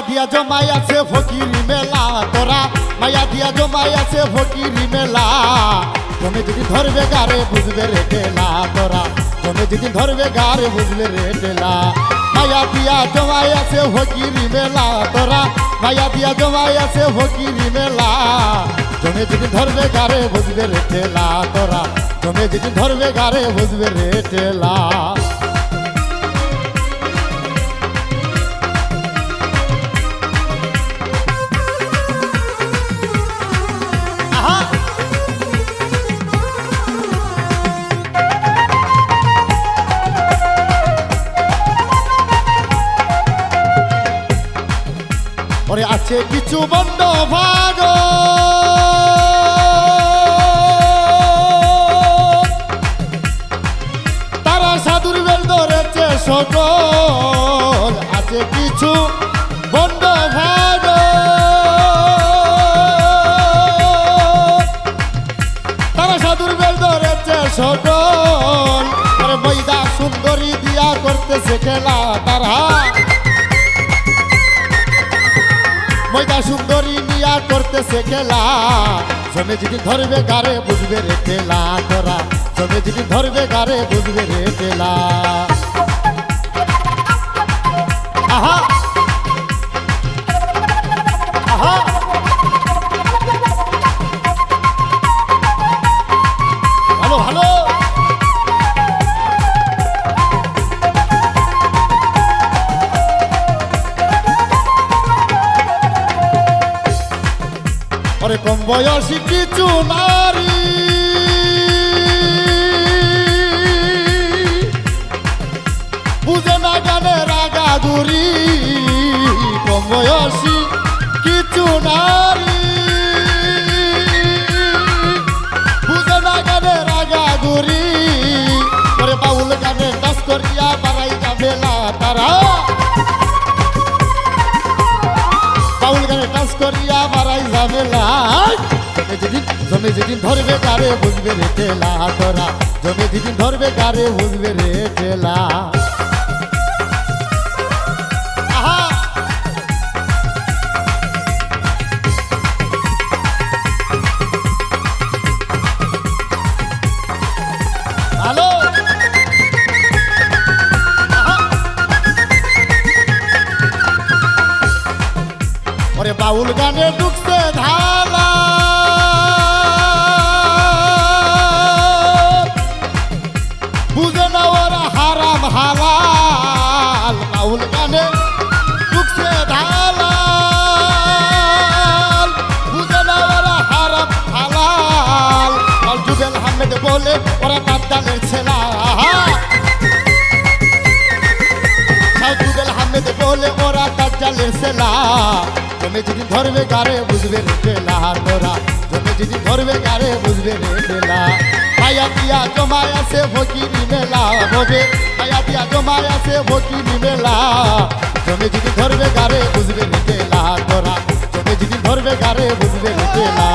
দিয়া জমাই আছে ফকিরি মেলা তোরা মায়া দিয়া জমাই আছে ফকিরি মেলা তুমি যদি ধরবে গারে বুঝবে রে টেলা তোরা তুমি যদি ধরবে গারে বুঝবে রে টেলা মায়া দিয়া জমাই আছে ফকিরি মেলা তোরা মায়া দিয়া জমাই আছে ফকিরি মেলা তুমি যদি ধরবে গারে বুঝবে রে টেলা তোরা তুমি যদি ধরবে গারে বুঝবে রে টেলা ওরে আছে কিছু বন্ধ ভাগ তারা সাধুর বেল ধরেছে সকল আছে কিছু বন্ধ ভাগ তারা সাধুর বেল ধরেছে সকল ওরে ময়দা সুন্দরী দিয়া করতেছে খেলা তারা ময়দা সুন্দরী নিয়া করতেছে খেলা জমে যদি ধরবে গারে বুঝবে রে টেলা তোরা জমে যদি ধরবে গারে বুঝবে রে টেলা আহা আহা ভালো ভালো ওরে কম বয়সী কিছু নারী বুঝে না গানে রাগা গুরি কম বয়সী কিছু নারী বুঝে না গানে রাগা গুরি ওরে বাউল গানে নাচ করিয়া বাড়াই যাবেলা তারা বাউল গানে নাচ করিয়া বাড়াই যাবেলা জমে যেদিন ধরবে গারে বুঝবে রে টেলা তোরা জমে যেদিন ধরবে গারে বুঝবে রে টেলা হ্যালো ওরে বাউল গানে ঢুকছে ধালা বুঝে না ওরা হারাম হালাল বাউল গানে ঢুকছে ধালাল বুঝে না ওরা হারাম হালাল জুবেল আহমেদ বলে ওরা দাদ্দানের ছেলা জুবেল আহমেদ বলে ওরা দাজ্জালের ছেলা তুমি যদি ধরবে গারে বুঝবে রে টেলা তোরা তুমি যদি ধরবে গারে বুঝবে রে টেলা মায়া দিয়া জমায় আছে ফকিরি মেলা ববে মায়া দিয়া জমায় আছে ফকিরি মেলা তুমি যদি ধরবে গারে বুঝবে রে টেলা তোরা তুমি যদি ধরবে গারে বুঝবে রে টেলা